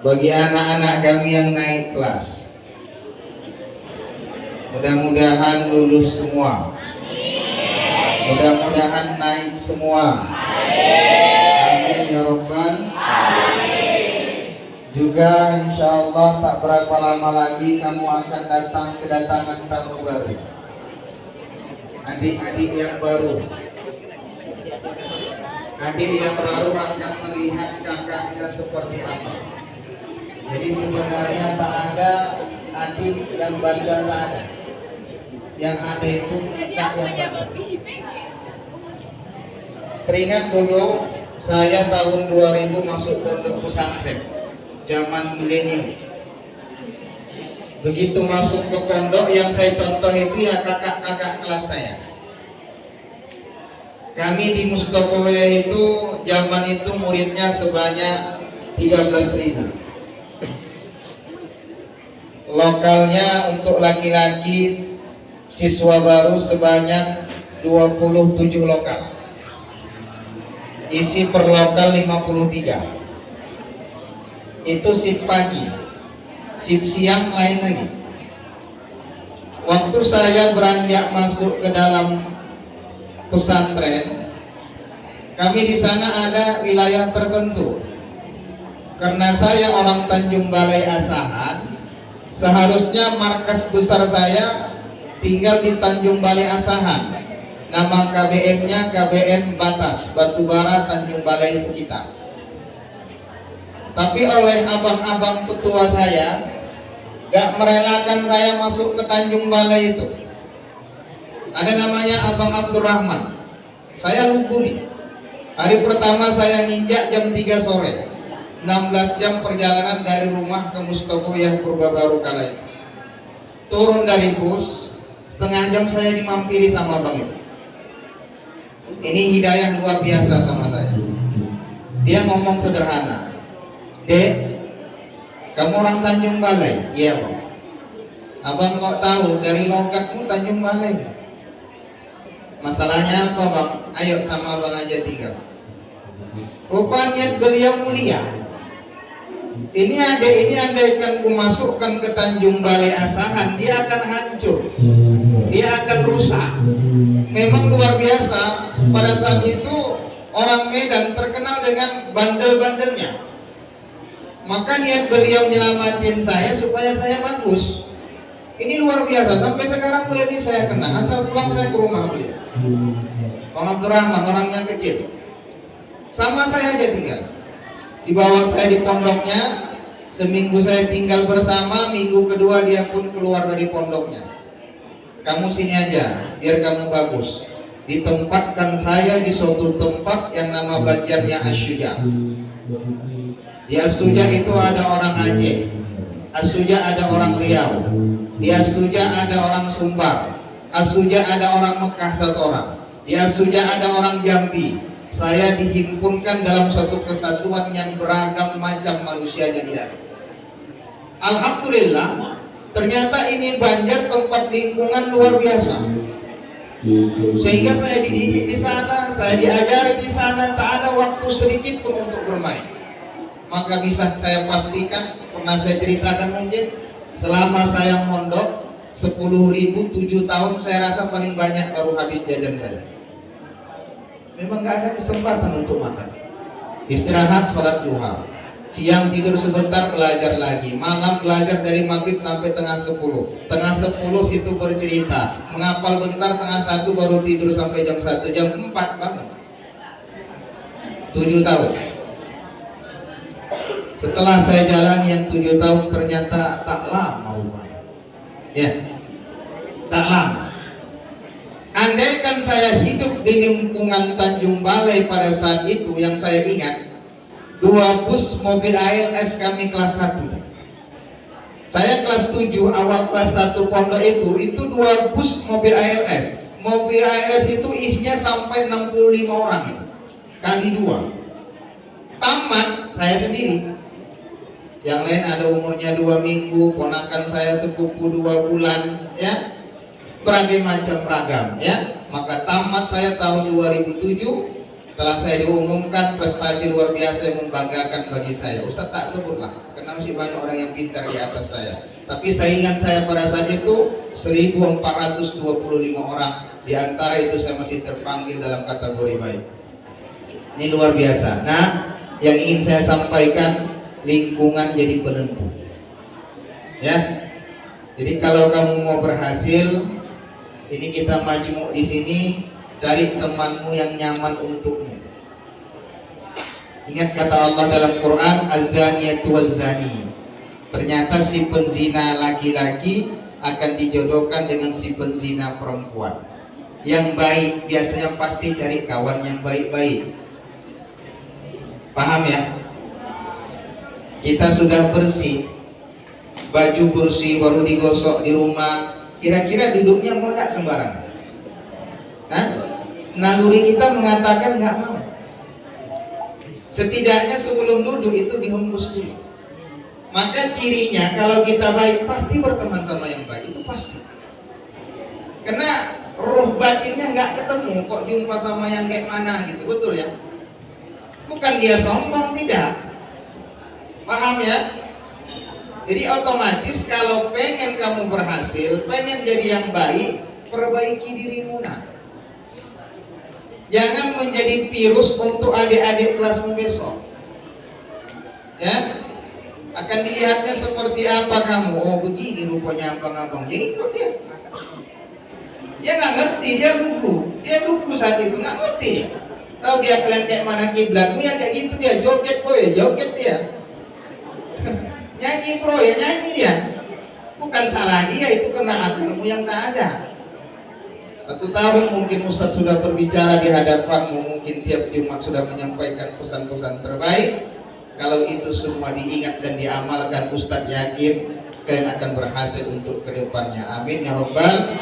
bagi anak-anak kami yang naik kelas. Mudah-mudahan lulus semua. Mudah-mudahan naik semua. Amin ya Rabbal. Juga insya Allah tak berapa lama lagi kamu akan kedatangan tamu baru, adik-adik yang baru. Adik yang baru akan melihat kakaknya seperti apa. Jadi sebenarnya tak ada adik yang bandel, tak ada. Yang ada itu tak yang bandel. Teringat dulu saya tahun 2000 masuk pondok pesantren zaman milenium. Begitu masuk ke pondok, yang saya contoh itu ya kakak-kakak kelas saya. Kami di Mustokoya itu zaman itu muridnya sebanyak 13.000. Lokalnya untuk laki-laki siswa baru sebanyak 27 lokal. Isi per lokal 53. Itu sip pagi. Sip siang lain lagi. Waktu saya beranjak masuk ke dalam pesantren, kami di sana ada wilayah tertentu. Karena saya orang Tanjung Balai Asahan, seharusnya markas besar saya tinggal di Tanjung Balai Asahan. Nama KBM-nya KBM Batas Batubara Tanjung Balai sekitar. Tapi oleh abang-abang petua saya gak merelakan saya masuk ke Tanjung Balai itu. Ada namanya Abang Abdurrahman. Saya lugu nih. Hari pertama saya nginjak jam 3 sore, 16 jam perjalanan dari rumah ke Mustokoya yang Purbabaru kala itu. Turun dari bus, setengah jam saya dimampiri sama abang itu. Ini hidayah luar biasa sama saya. Dia ngomong sederhana, "Dek, kamu orang Tanjung Balai?" "Iya Bang." "Abang kok tahu dari logatmu Tanjung Balai?" "Masalahnya apa Bang?" "Ayo sama abang aja tinggal." Rupanya beliau mulia. Ini andaikan ku masukkan ke Tanjung Balai Asahan, dia akan hancur, dia akan rusak. Memang luar biasa. Pada saat itu orang Medan terkenal dengan bandel-bandelnya. Maka niat beliau nyelamatin saya supaya saya bagus. Ini luar biasa. Sampai sekarang beliau ini saya kenal. Asal pulang saya ke rumah beliau. Bang Abdurrahman orangnya kecil. Sama saya aja tinggal. Dibawa saya di pondoknya. Seminggu saya tinggal bersama. Minggu kedua dia pun keluar dari pondoknya. "Kamu sini aja, biar kamu bagus." Ditempatkan saya di suatu tempat yang nama Banjarnya Asyuja. Di Asyuja itu ada orang Aceh, Asyuja ada orang Riau, di Asyuja ada orang Sumbar, Asyuja ada orang Mekah satu orang, di Asyuja ada orang Jambi. Saya dihimpunkan dalam suatu kesatuan yang beragam macam manusianya di dalam. Alhamdulillah, ternyata ini Banjar tempat lingkungan luar biasa. Sehingga saya dididik di sana, saya diajari di sana, tak ada waktu sedikit pun untuk bermain. Maka bisa saya pastikan, pernah saya ceritakan mungkin, selama saya mondok 10.000 7 tahun, saya rasa paling banyak baru habis jajan saya. Memang gak ada kesempatan untuk makan. Istirahat, sholat duha, siang tidur sebentar, belajar lagi, malam belajar dari maghrib sampai tengah 10. Tengah 10 situ bercerita, menghafal bentar, tengah 1 baru tidur sampai jam 1, jam 4 bangun. 7 tahun. Setelah saya jalani yang 7 tahun, ternyata tak lama ya, tak lama. Andaikan saya hidup di lingkungan Tanjung Balai pada saat itu, yang saya ingat 2 bus mobil ALS kami kelas 1. Saya kelas 7, awal kelas 1 pondok itu 2 bus mobil ALS. Mobil ALS itu isinya sampai 65 orang itu. Kali 2. Tamat saya sendiri. Yang lain ada umurnya 2 minggu, ponakan saya sepupu 2 bulan, ya. Berbagai macam ragam, ya. Maka tamat saya tahun 2007. Setelah saya diumumkan prestasi luar biasa yang membanggakan bagi saya, Ustaz tak sebutlah, karena masih banyak orang yang pintar di atas saya. Tapi saingan saya pada saat itu 1425 orang. Di antara itu saya masih terpanggil dalam kategori baik. Ini luar biasa. Nah, yang ingin saya sampaikan, lingkungan jadi penentu. Ya. Jadi kalau kamu mau berhasil, ini kita majmuk di sini, cari temanmu yang nyaman untukmu. Ingat kata Allah dalam Quran, az-zaniyatu waz-zani. Ternyata si penzina laki-laki akan dijodohkan dengan si penzina perempuan. Yang baik biasanya pasti cari kawan yang baik-baik. Paham ya? Kita sudah bersih, baju bersih baru digosok di rumah, kira-kira duduknya mau nggak sembarangan? Hah? Naluri kita mengatakan nggak mau. Setidaknya sebelum duduk itu dihembus dulu. Maka cirinya kalau kita baik pasti berteman sama yang baik, itu pasti. Karena roh batinnya nggak ketemu, kok jumpa sama yang kayak mana gitu, betul ya? Bukan dia sombong, tidak. Paham ya? Jadi otomatis kalau pengen kamu berhasil, pengen jadi yang baik, perbaiki dirimu nak. Jangan menjadi virus untuk adik-adik kelasmu besok. Ya, akan dilihatnya seperti apa kamu. Oh begini rupanya abang-abang. Ya ikut dia. Dia nggak ngerti, dia lugu saat itu nggak ngerti. Tahu dia kalian kayak mana kiblatmu ya kayak gitu dia joget boy, joget dia. Nyanyi bro ya nyanyi dia. Bukan salah dia, itu kena hatimu yang tak ada. 1 tahun mungkin Ustadz sudah berbicara di hadapanmu, mungkin tiap Jumat sudah menyampaikan pesan-pesan terbaik. Kalau itu semua diingat dan diamalkan, Ustadz yakin kalian akan berhasil untuk kedepannya. Amin ya Rabbal.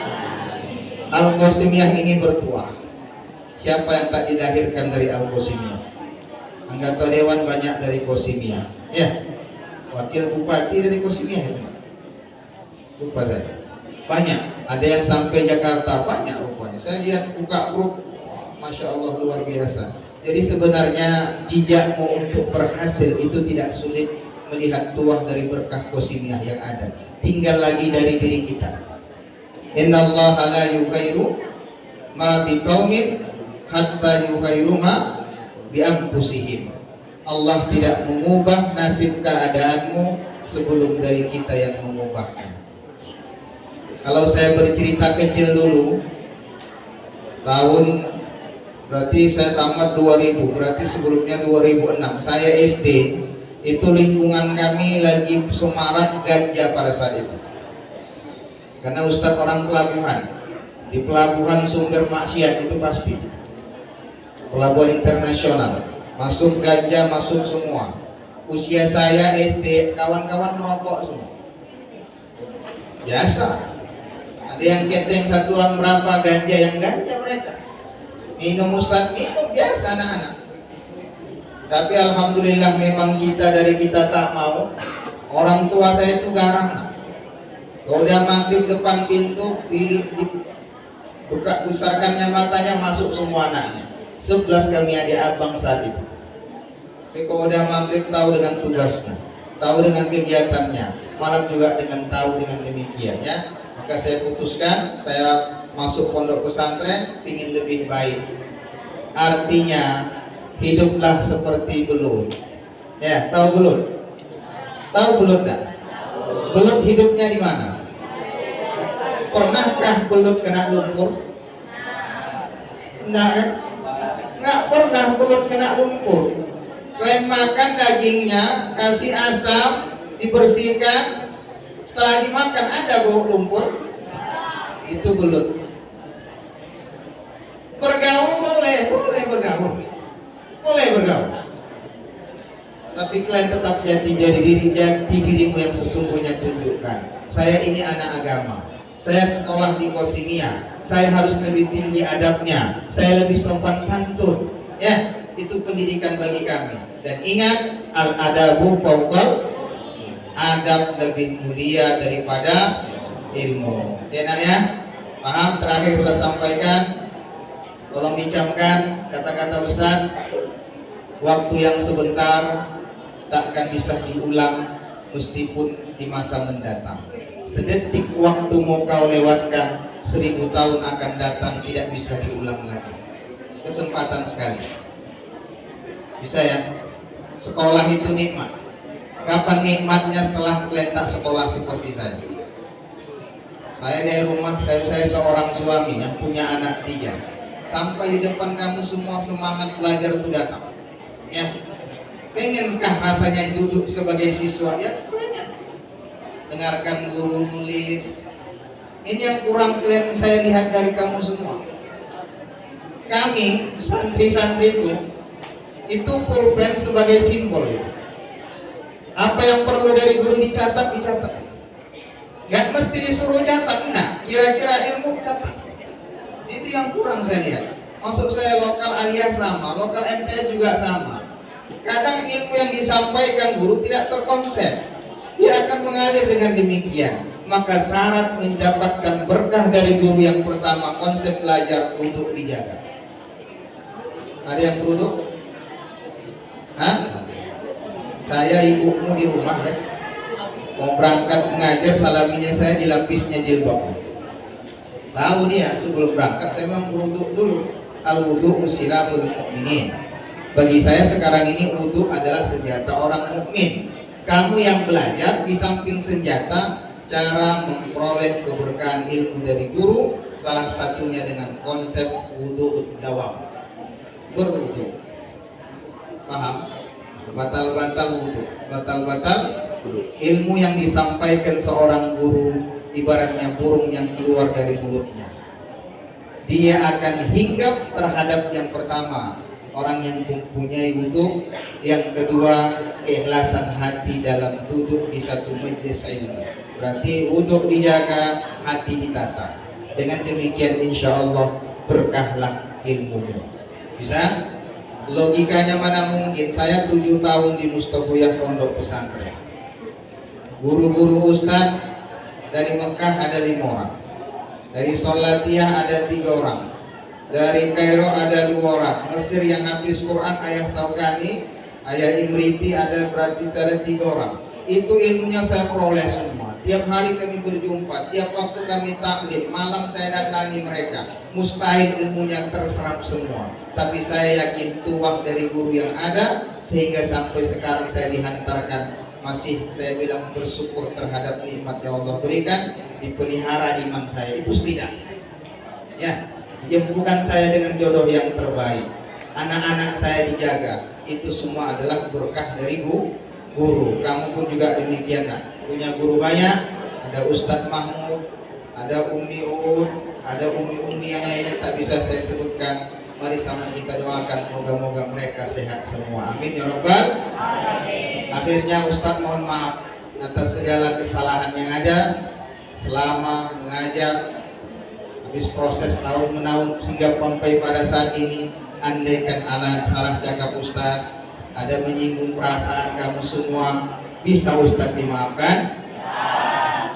Al-Qasimiyah ini bertuah. Siapa yang tak dilahirkan dari Al-Qasimiyah? Anggota dewan banyak dari Qasimiyah. Ya, wakil bupati dari Qasimiyah itu. Lupa saya. Banyak, ada yang sampai Jakarta, banyak rupanya. Saya lihat buka grup, Masya Allah luar biasa. Jadi sebenarnya jejakmu untuk berhasil itu tidak sulit melihat tuah dari berkah Qasimiyah yang ada. Tinggal lagi dari diri kita. Innallaha la yughayyiru ma biqaumin hatta yughayyiru ma bi anfusihim. Allah tidak mengubah nasib keadaanmu sebelum dari kita yang mengubahnya. Kalau saya bercerita kecil dulu, tahun berarti saya tamat 2000, berarti sebelumnya 2006. Saya SD, itu lingkungan kami lagi semarak ganja pada saat itu. Karena Ustadz orang pelabuhan, di pelabuhan sumber maksiat itu pasti. Pelabuhan internasional, masuk ganja, masuk semua. Usia saya SD, kawan-kawan merokok semua. Biasa. Ada yang keteng satuan berapa ganja, yang ganja mereka. Minum Ustadz, minum biasa anak-anak. Tapi alhamdulillah memang dari kita tak mau. Orang tua saya itu garang. Kalau udah maghrib depan pintu, buka besarkannya matanya, masuk semua anaknya. 11 kami adik abang saat itu. Tapi kalau udah maghrib tahu dengan tugasnya, tahu dengan kegiatannya, malam juga tahu dengan demikian ya. Maka saya putuskan, saya masuk pondok pesantren, ingin lebih baik. Artinya hiduplah seperti belut. Ya, tahu belut? Tahu belut tak? Belut hidupnya di mana? Pernahkah belut kena lumpur? Enggak kan? Enggak pernah belut kena lumpur. Selain makan dagingnya, kasih asam, dibersihkan. Setelah dimakan ada bau lumpur. Itu belut. Bergaul boleh bergaul. Boleh bergaul. Tapi kalian tetap jati dirimu yang sesungguhnya tunjukkan. Saya ini anak agama. Saya sekolah di Qasimiyah. Saya harus lebih tinggi adabnya. Saya lebih sopan santun. Ya, itu pendidikan bagi kami. Dan ingat, al-adabu fawqal, adab lebih mulia daripada ilmu. Ya nak ya? Paham? Terakhir sudah sampaikan. Tolong dicamkan kata-kata Ustaz. Waktu yang sebentar takkan bisa diulang meskipun di masa mendatang. Sedetik waktu mau kau lewatkan, 1000 tahun akan datang, tidak bisa diulang lagi. Kesempatan sekali. Bisa ya? Sekolah itu nikmat. Kapan nikmatnya setelah kalian tak sekolah seperti saya? Saya dari rumah, saya seorang suami yang punya anak 3. Sampai di depan kamu semua semangat belajar itu datang. Ya, pengenkah rasanya duduk sebagai siswa? Ya, banyak. Dengarkan guru nulis. Ini yang kurang kalian saya lihat dari kamu semua. Kami santri-santri itu pulpen sebagai simbol. Apa yang perlu dari guru dicatat, dicatat. Gak mesti disuruh catat, nah kira-kira ilmu catat. Itu yang kurang saya lihat. Maksud saya lokal aliyah sama, lokal MTS juga sama. Kadang ilmu yang disampaikan guru tidak terkonsep, dia akan mengalir dengan demikian. Maka syarat mendapatkan berkah dari guru yang pertama, konsep belajar untuk dijaga. Ada yang beruduk? Hah? Saya ibumu di rumah deh. Mau berangkat mengajar, salaminya saya dilapisnya jilbab. Tahu dia sebelum berangkat saya memang berwudu dulu. Al-wudu usilabul mu'minin. Bagi saya sekarang ini wudu adalah senjata orang mukmin. Kamu yang belajar di samping senjata, cara memperoleh keberkahan ilmu dari guru, salah satunya dengan konsep wudu dawam. Berwudu. Paham? Batal-batal wudu. Batal-batal ilmu yang disampaikan seorang guru ibaratnya burung yang keluar dari mulutnya. Dia akan hinggap terhadap yang pertama, orang yang mempunyai wudu. Yang kedua, keikhlasan hati dalam duduk di satu majelis ilmu. Berarti wudu dijaga, hati ditata. Dengan demikian insya Allah berkahlah ilmunya. Bisa? Logikanya mana mungkin? Saya 7 tahun di Mustafuyah Pondok Pesantren. Guru-guru ustaz dari Mekah ada 5 orang, dari Solatiyah ada 3 orang, dari Kairo ada 2 orang, Mesir yang hafiz Quran ayah Saukani, ayah Imriti ada berarti ada 3 orang. Itu ilmunya saya peroleh semua. Tiap hari kami berjumpa, tiap waktu kami taklim, malam saya datangi mereka. Mustahil ilmunya terserap semua, tapi saya yakin tuah dari guru yang ada sehingga sampai sekarang saya dihantarkan. Masih saya bilang bersyukur terhadap nikmat yang Allah berikan, dipelihara iman saya. Itu tidak. Ya, bukan saya dengan jodoh yang terbaik. Anak-anak saya dijaga. Itu semua adalah berkah dari guru. Kamu pun juga demikian. Punya guru banyak. Ada Ustadz Mahmud, ada Umi Uud, ada umi-umi yang lainnya tak bisa saya sebutkan. Mari sama kita doakan moga-moga mereka sehat semua. Amin ya Rabbal alamin. Akhirnya Ustadz mohon maaf atas segala kesalahan yang ada selama mengajar. Habis proses tahun-menahun sehingga sampai pada saat ini, andaikan salah cakap Ustadz, ada menyinggung perasaan kamu semua, bisa Ustadz dimaafkan?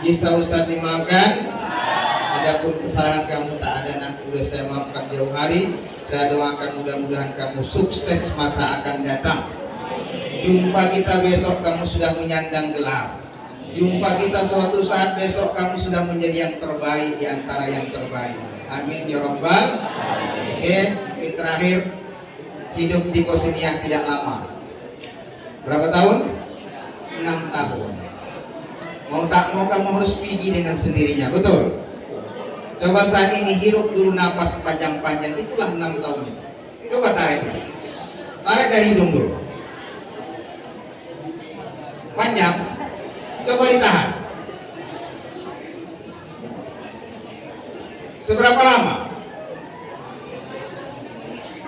Bisa Ustadz dimaafkan? Adapun kesalahan kamu tak ada, nanti sudah saya maafkan jauh hari. Saya doakan mudah-mudahan kamu sukses masa akan datang. Jumpa kita besok kamu sudah menyandang gelar. Jumpa kita suatu saat besok kamu sudah menjadi yang terbaik di antara yang terbaik. Amin ya Rabbal. Oke, ini terakhir, hidup di Kosiniah tidak lama. Berapa tahun? 6 tahun. Mau tak mau kamu harus pergi dengan sendirinya, betul? Coba saat ini hirup dulu napas panjang-panjang, itulah 6 tahun itu. Coba tarik dari hidung dulu. Panjang. Coba ditahan. Seberapa lama?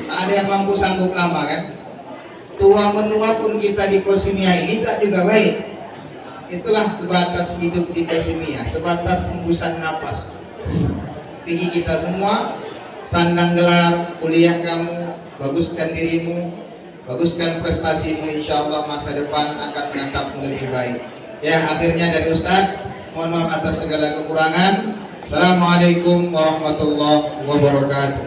Tak ada yang mampu sanggup lama kan? Tua menua pun kita di Kosimiah ini tak juga baik. Itulah sebatas hidup di Kosimiah, sebatas hembusan napas. Pergi kita semua, sandang gelar, kuliah kamu, baguskan dirimu, baguskan prestasimu, insya Allah masa depan akan menatapmu lebih baik. Ya, akhirnya dari Ustadz, mohon maaf atas segala kekurangan. Assalamualaikum warahmatullahi wabarakatuh.